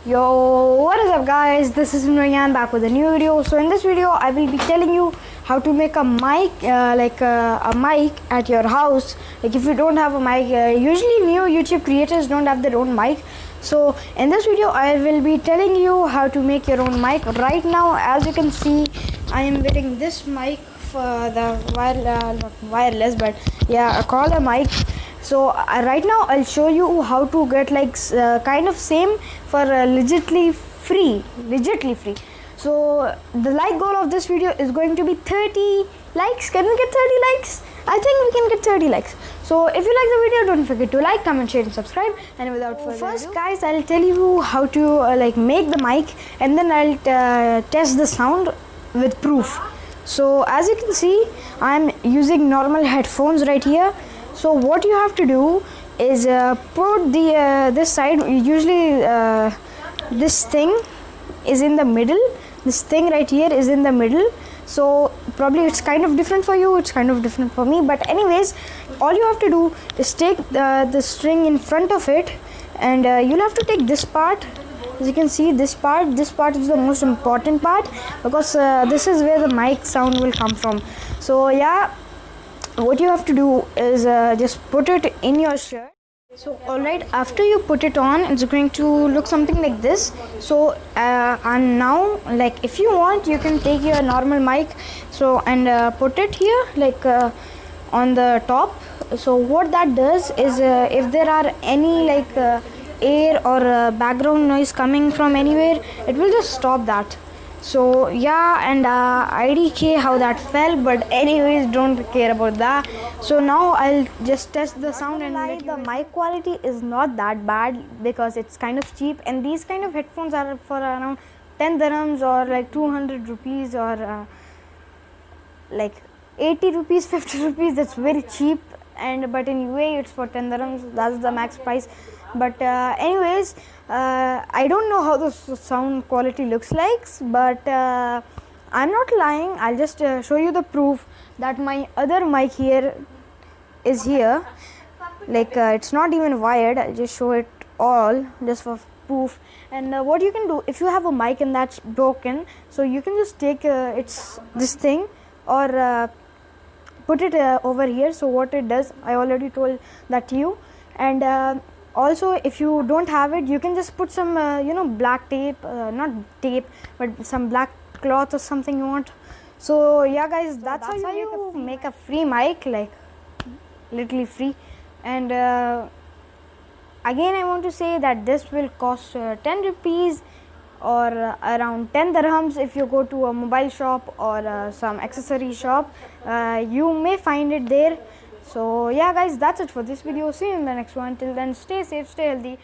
Yo, what is up guys, this is Rayy back with a new video. So in this video I will be telling you how to make a mic, a mic at your house. Like if you don't have a mic, usually new YouTube creators don't have their own mic. So in this video I will be telling you how to make your own mic. Right now, as you can see, I am wearing this mic for the not wireless, but yeah, I call a mic. So right now I'll show you how to get kind of same for legitly free. So the goal of this video is going to be 30 likes. Can we get 30 likes? I think we can get 30 likes. So if you like the video, don't forget to like, comment, share and subscribe. And without further ado, guys, I'll tell you how to make the mic, and then I'll test the sound with proof. So as you can see, I'm using normal headphones right here. So what you have to do is put this side. Usually this thing is in the middle. This thing right here is in the middle. So probably it's kind of different for you, it's kind of different for me, but anyways, all you have to do is take the string in front of it, and you'll have to take this part. As you can see, this part is the most important part, because this is where the mic sound will come from. So yeah, what you have to do is just put it in your shirt. So alright, after you put it on, it's going to look something like this. So and now, like, if you want, you can take your normal mic and put it here on the top. So what that does is if there are any air or background noise coming from anywhere, it will just stop that. So yeah, and IDK how that fell, but anyways, don't care about that. So now I'll just test the sound, and the mic quality is not that bad because it's kind of cheap, and these kind of headphones are for around 10 dirhams or like 200 rupees or like 80 rupees, 50 rupees. That's very cheap, but in UAE it's for 10 dirhams. That's the max price. But anyways, I don't know how the sound quality looks like, but I'm not lying. I'll just show you the proof that my other mic here is here. It's not even wired. I'll just show it all just for proof. And what you can do, if you have a mic and that's broken, so you can just take this thing or put it over here. So what it does, I already told that to you. And also, if you don't have it, you can just put some black tape, not tape, but some black cloth or something you want. So yeah guys, that's how you make a free mic, like literally free. And again, I want to say that this will cost 10 rupees or around 10 dirhams if you go to a mobile shop or some accessory shop. You may find it there. So yeah guys, that's it for this video. See you in the next one. Till then, stay safe, stay healthy.